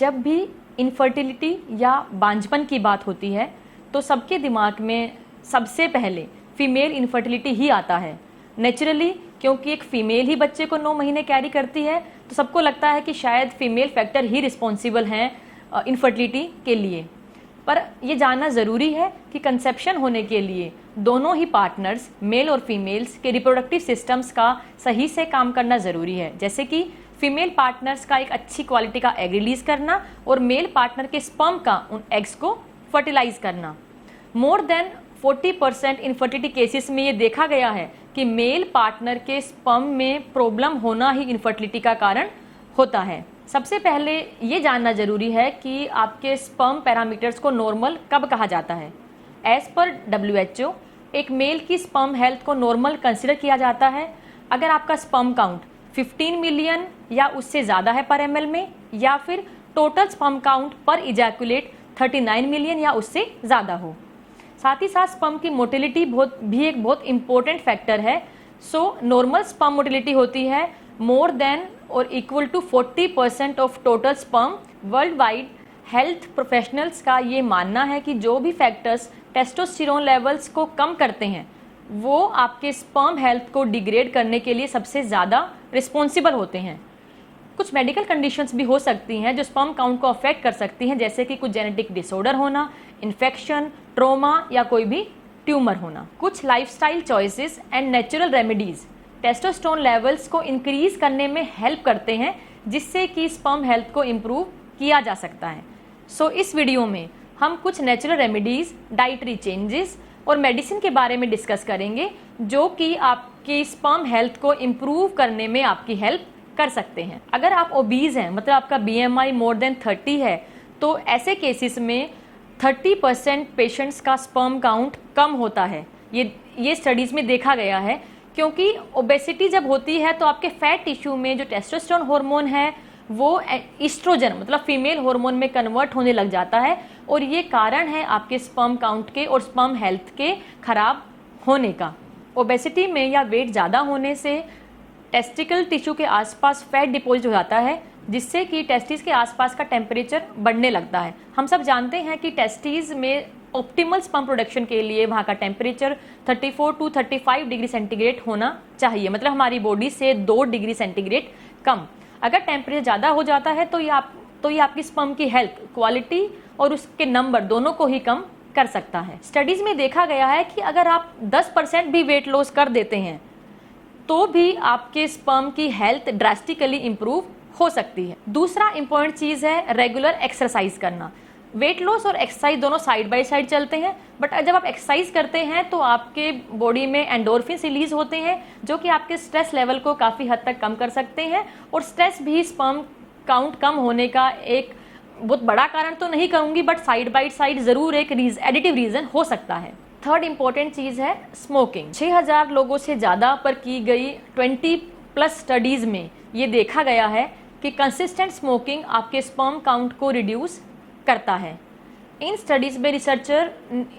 जब भी इनफर्टिलिटी या बांझपन की बात होती है तो सबके दिमाग में सबसे पहले फीमेल इनफर्टिलिटी ही आता है नेचुरली, क्योंकि एक फीमेल ही बच्चे को 9 महीने कैरी करती है तो सबको लगता है कि शायद फीमेल फैक्टर ही रिस्पॉन्सिबल हैं इनफर्टिलिटी के लिए। पर ये जानना ज़रूरी है कि कंसेप्शन होने के लिए दोनों ही पार्टनर्स मेल और फीमेल्स के रिप्रोडक्टिव सिस्टम्स का सही से काम करना ज़रूरी है, जैसे कि फीमेल पार्टनर्स का एक अच्छी क्वालिटी का एग रिलीज करना और मेल पार्टनर के स्पर्म का उन एग्स को फर्टिलाइज करना। मोर देन 40% इनफर्टिलिटी केसेस में ये देखा गया है कि मेल पार्टनर के स्पर्म में प्रॉब्लम होना ही इनफर्टिलिटी का कारण होता है। सबसे पहले ये जानना जरूरी है कि आपके स्पर्म पैरामीटर्स को नॉर्मल कब कहा जाता है। एज पर WHO एक मेल की स्पर्म हेल्थ को नॉर्मल कंसिडर किया जाता है अगर आपका स्पर्म काउंट 15 मिलियन या उससे ज़्यादा है पर ml में, या फिर टोटल स्पर्म काउंट पर इजैकुलेट 39 मिलियन या उससे ज़्यादा हो। साथ ही साथ स्पर्म की मोटिलिटी भी एक बहुत इंपॉर्टेंट फैक्टर है। सो नॉर्मल स्पर्म मोटिलिटी होती है मोर देन और equal to 40% of total sperm world wide. Health professionals का ये मानना है कि जो भी फैक्टर्स टेस्टोस्टेरोन लेवल्स को कम करते हैं वो आपके स्पर्म हेल्थ को डिग्रेड करने के लिए सबसे ज़्यादा रिस्पॉन्सिबल होते हैं। कुछ मेडिकल कंडीशंस भी हो सकती हैं जो स्पर्म काउंट को अफेक्ट कर सकती हैं, जैसे कि कुछ जेनेटिक डिसऑर्डर होना, इन्फेक्शन, ट्रोमा या कोई भी ट्यूमर होना। कुछ lifestyle choices and natural remedies testosterone levels को इंक्रीज करने में हेल्प करते हैं, जिससे कि स्पर्म हेल्थ को इम्प्रूव किया जा सकता है। सो इस वीडियो में हम कुछ नेचुरल रेमेडीज, डाइटरी चेंजेस और मेडिसिन के बारे में डिस्कस करेंगे जो कि आपकी स्पर्म हेल्थ को इम्प्रूव करने में आपकी हेल्प कर सकते हैं। अगर आप ओबीज हैं, मतलब आपका BMI मोर देन 30 है, तो ऐसे केसेस में 30% पेशेंट्स का स्पर्म काउंट कम होता है। ये स्टडीज़ में देखा गया है, क्योंकि ओबेसिटी जब होती है तो आपके फैट टिश्यू में जो टेस्टोस्टेरोन हार्मोन है वो ईस्ट्रोजन मतलब फीमेल हार्मोन में कन्वर्ट होने लग जाता है, और ये कारण है आपके स्पर्म काउंट के और स्पर्म हेल्थ के खराब होने का। ओबेसिटी में या वेट ज़्यादा होने से टेस्टिकल टिश्यू के आसपास फैट डिपॉजिट हो जाता है, जिससे कि टेस्टिस के आसपास का टेम्परेचर बढ़ने लगता है। हम सब जानते हैं कि टेस्टिस में ऑप्टिमल स्पर्म प्रोडक्शन के लिए वहाँ का टेम्परेचर 34 to 35 डिग्री सेंटीग्रेड होना चाहिए, मतलब हमारी बॉडी से 2 डिग्री सेंटीग्रेड कम। अगर टेम्परेचर ज़्यादा हो जाता है तो ये आपकी स्पर्म की हेल्थ, क्वालिटी और उसके नंबर दोनों को ही कम कर सकता है। स्टडीज़ में देखा गया है कि अगर आप 10% भी वेट लॉस कर देते हैं तो भी आपके स्पर्म की हेल्थ ड्रास्टिकली इम्प्रूव हो सकती है। दूसरा इंपॉर्टेंट चीज़ है रेगुलर एक्सरसाइज करना। वेट लॉस और एक्सरसाइज दोनों साइड बाय साइड चलते हैं, बट जब आप एक्सरसाइज करते हैं तो आपके बॉडी में एंडोर्फिन्स रिलीज होते हैं जो कि आपके स्ट्रेस लेवल को काफ़ी हद तक कम कर सकते हैं, और स्ट्रेस भी स्पर्म काउंट कम होने का एक बहुत बड़ा कारण तो नहीं कहूँगी, बट साइड बाय साइड ज़रूर एक एडिटिव रीज़न हो सकता है। थर्ड इंपॉर्टेंट चीज़ है स्मोकिंग। 6000 लोगों से ज़्यादा पर की गई 20+ स्टडीज़ में ये देखा गया है कि कंसिस्टेंट स्मोकिंग आपके स्पर्म काउंट को रिड्यूस करता है। इन स्टडीज़ में रिसर्चर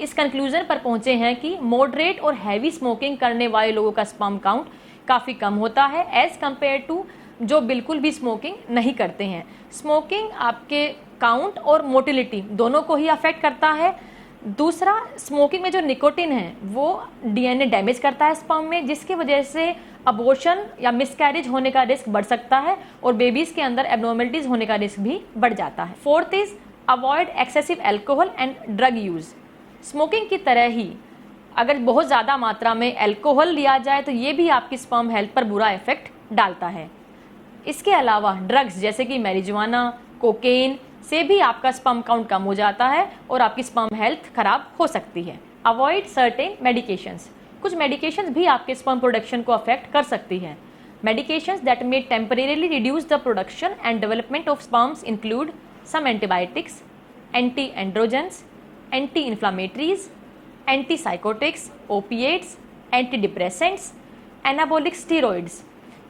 इस कंक्लूजन पर पहुंचे हैं कि मॉडरेट और हैवी स्मोकिंग करने वाले लोगों का स्पर्म काउंट काफ़ी कम होता है एज़ कम्पेयर टू जो बिल्कुल भी स्मोकिंग नहीं करते हैं। स्मोकिंग आपके काउंट और मोटिलिटी दोनों को ही अफेक्ट करता है। दूसरा, स्मोकिंग में जो निकोटिन है वो DNA डैमेज करता है स्पर्म में, जिसकी वजह से अबॉर्शन या मिसकैरेज होने का रिस्क बढ़ सकता है और बेबीज़ के अंदर एबनॉर्मलिटीज़ होने का रिस्क भी बढ़ जाता है। Fourth is avoid excessive alcohol and drug use. Smoking की तरह ही अगर बहुत ज़्यादा मात्रा में एल्कोहल लिया जाए तो ये भी आपकी स्पर्म हेल्थ पर बुरा इफेक्ट डालता है। इसके अलावा ड्रग्स जैसे कि मैरिजुआना, कोकेन से भी आपका स्पर्म काउंट कम हो जाता है और आपकी स्पर्म हेल्थ खराब हो सकती है। Avoid certain medications. कुछ मेडिकेशंस भी आपके स्पर्म प्रोडक्शन को अफेक्ट कर सकती हैं। Medications that may temporarily reduce the production and development of sperms include some antibiotics, anti-androgens, anti-inflammatories, antipsychotics, opiates, antidepressants, anabolic steroids।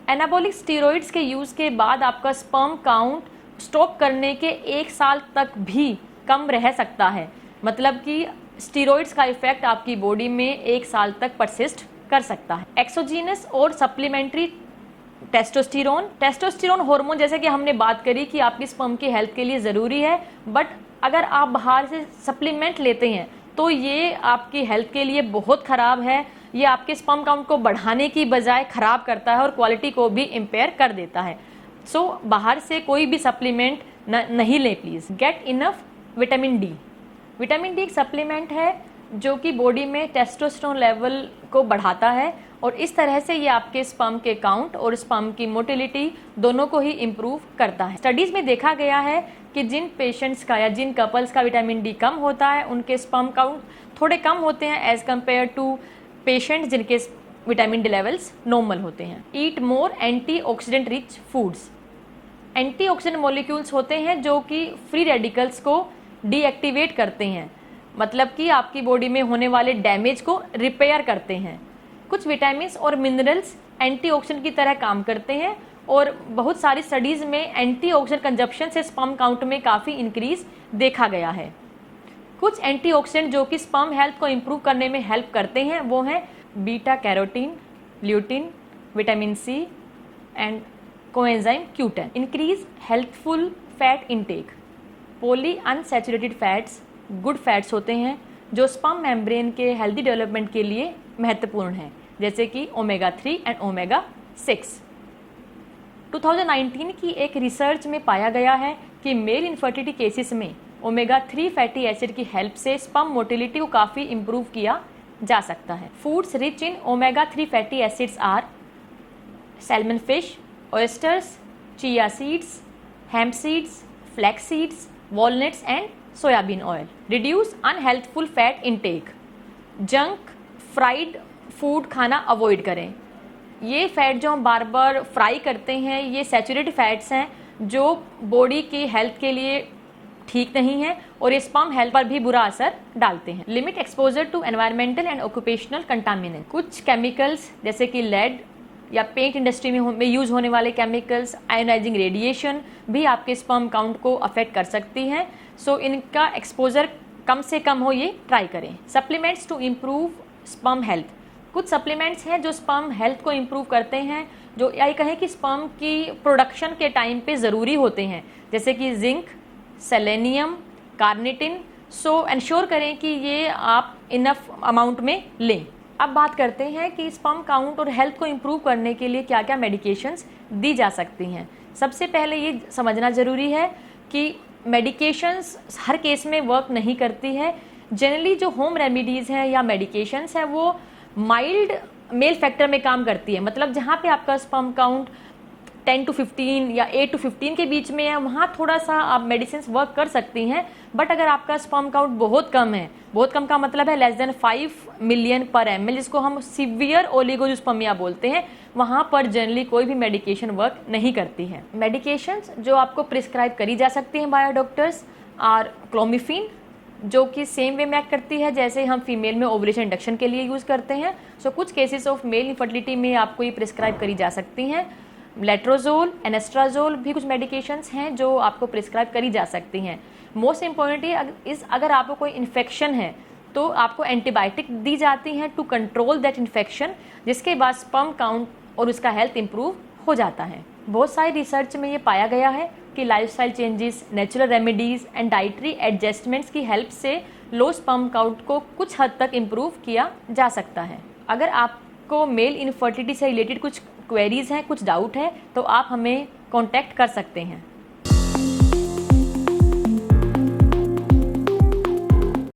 Anabolic steroids के यूज़ के बाद आपका स्पर्म काउंट स्टॉप करने के 1 साल तक भी कम रह सकता है, मतलब कि स्टीरॉइड्स का इफेक्ट आपकी बॉडी में 1 साल तक परसिस्ट कर सकता है। एक्सोजीनस और सप्लीमेंट्री टेस्टोस्टेरोन हार्मोन जैसे कि हमने बात करी कि आपकी स्पर्म की हेल्थ के लिए ज़रूरी है, बट अगर आप बाहर से सप्लीमेंट लेते हैं तो ये आपकी हेल्थ के लिए बहुत ख़राब है। ये आपके स्पर्म काउंट को बढ़ाने की बजाय ख़राब करता है और क्वालिटी को भी इम्पेयर कर देता है। सो बाहर से कोई भी सप्लीमेंट नहीं लें please. Get enough vitamin D. Vitamin D एक सप्लीमेंट है जो कि बॉडी में टेस्टोस्टेरोन लेवल को बढ़ाता है और इस तरह से ये आपके स्पर्म के काउंट और स्पर्म की मोटिलिटी दोनों को ही इम्प्रूव करता है। स्टडीज़ में देखा गया है कि जिन पेशेंट्स का या जिन कपल्स का विटामिन डी कम होता है उनके स्पर्म काउंट थोड़े कम होते हैं एज कम्पेयर टू पेशेंट्स जिनके विटामिन डी लेवल्स नॉर्मल होते हैं। Eat more antioxidant rich foods. Antioxidant molecules होते हैं जो कि फ्री रेडिकल्स को डीएक्टिवेट करते हैं, मतलब कि आपकी बॉडी में होने वाले डैमेज को रिपेयर करते हैं। कुछ विटामिन्स और मिनरल्स एंटीऑक्सीडेंट की तरह काम करते हैं और बहुत सारी स्टडीज़ में एंटीऑक्सीडेंट कंजप्शन से स्पर्म काउंट में काफ़ी इंक्रीज देखा गया है। कुछ एंटीऑक्सीडेंट जो कि स्पर्म हेल्थ को इम्प्रूव करने में हेल्प करते हैं वो हैं beta carotene, lutein, vitamin C and coenzyme Q10। Increase healthful fat intake. Poly unsaturated fats good fats होते हैं जो स्पर्म मेम्ब्रेन के हेल्दी डेवलपमेंट के लिए महत्वपूर्ण हैं, जैसे कि ओमेगा 3 एंड ओमेगा 6। 2019 की एक रिसर्च में पाया गया है कि मेल इनफर्टिलिटी केसेस में ओमेगा 3 फैटी एसिड की हेल्प से स्पर्म मोटिलिटी को काफ़ी इम्प्रूव किया जा सकता है। Foods rich in omega 3 fatty acids are salmon fish, oysters, chia seeds, hemp seeds, flax seeds, walnuts and soybean oil. Reduce unhealthful fat intake. Junk fried food खाना avoid करें। ये fat जो हम बार बार फ्राई करते हैं ये सैचुरेटेड फैट्स हैं जो बॉडी की हेल्थ के लिए ठीक नहीं है और ये स्पर्म हेल्थ पर भी बुरा असर डालते हैं। Limit exposure to environmental and occupational contaminant. कुछ केमिकल्स जैसे कि लेड या पेंट इंडस्ट्री में यूज होने वाले केमिकल्स, आयोनाइजिंग रेडिएशन भी आपके स्पर्म काउंट को अफेक्ट कर सकती हैं। सो इनका एक्सपोजर कम से कम हो ये ट्राई करें। Supplements to improve sperm health. कुछ सप्लीमेंट्स हैं जो स्पर्म हेल्थ को इम्प्रूव करते हैं, जो यही कहें कि स्पर्म की प्रोडक्शन के टाइम पे ज़रूरी होते हैं, जैसे कि जिंक, सेलेनियम, कार्निटिन। सो इंश्योर करें कि ये आप इनफ अमाउंट में लें। अब बात करते हैं कि स्पर्म काउंट और हेल्थ को इम्प्रूव करने के लिए क्या क्या मेडिकेशंस दी जा सकती हैं। सबसे पहले ये समझना ज़रूरी है कि मेडिकेशंस हर केस में वर्क नहीं करती है। जनरली जो होम रेमेडीज़ हैं या मेडिकेशंस हैं वो माइल्ड मेल फैक्टर में काम करती है, मतलब जहाँ पे आपका स्पर्म काउंट 10 to 15 या 8 to 15 के बीच में है वहाँ थोड़ा सा आप मेडिसिन वर्क कर सकती हैं। बट अगर आपका स्पर्म काउंट बहुत कम है, बहुत कम का मतलब है लेस देन 5 मिलियन पर ml, जिसको हम सीवियर ओलिगोजुस्पर्मिया बोलते हैं, वहाँ पर जनरली कोई भी मेडिकेशन वर्क नहीं करती है। मेडिकेशंस जो आपको प्रिस्क्राइब करी जा सकती हैं बाय डॉक्टर्स आर क्लोमिफिन, जो कि सेम वे में एक्ट करती है जैसे हम फीमेल में ओवुलेशन इंडक्शन के लिए यूज़ करते हैं। सो कुछ केसेस ऑफ मेल इनफर्टिलिटी में आपको ये प्रिस्क्राइब करी जा सकती हैं। लेट्रोजोल, एनेस्ट्राजोल भी कुछ मेडिकेशंस हैं जो आपको प्रिस्क्राइब करी जा सकती हैं। मोस्ट इम्पॉर्टेंटली इस अगर आपको कोई इन्फेक्शन है तो आपको एंटीबायोटिक दी जाती हैं टू कंट्रोल दैट इन्फेक्शन, जिसके बाद स्पर्म काउंट और उसका हेल्थ इंप्रूव हो जाता है। बहुत सारी रिसर्च में ये पाया गया है कि lifestyle changes, natural remedies and dietary adjustments की हेल्प से लो स्पर्म काउंट को कुछ हद तक इम्प्रूव किया जा सकता है। अगर आपको मेल इनफर्टिलिटी से रिलेटेड कुछ क्वेरीज हैं, कुछ डाउट है, तो आप हमें कॉन्टैक्ट कर सकते हैं।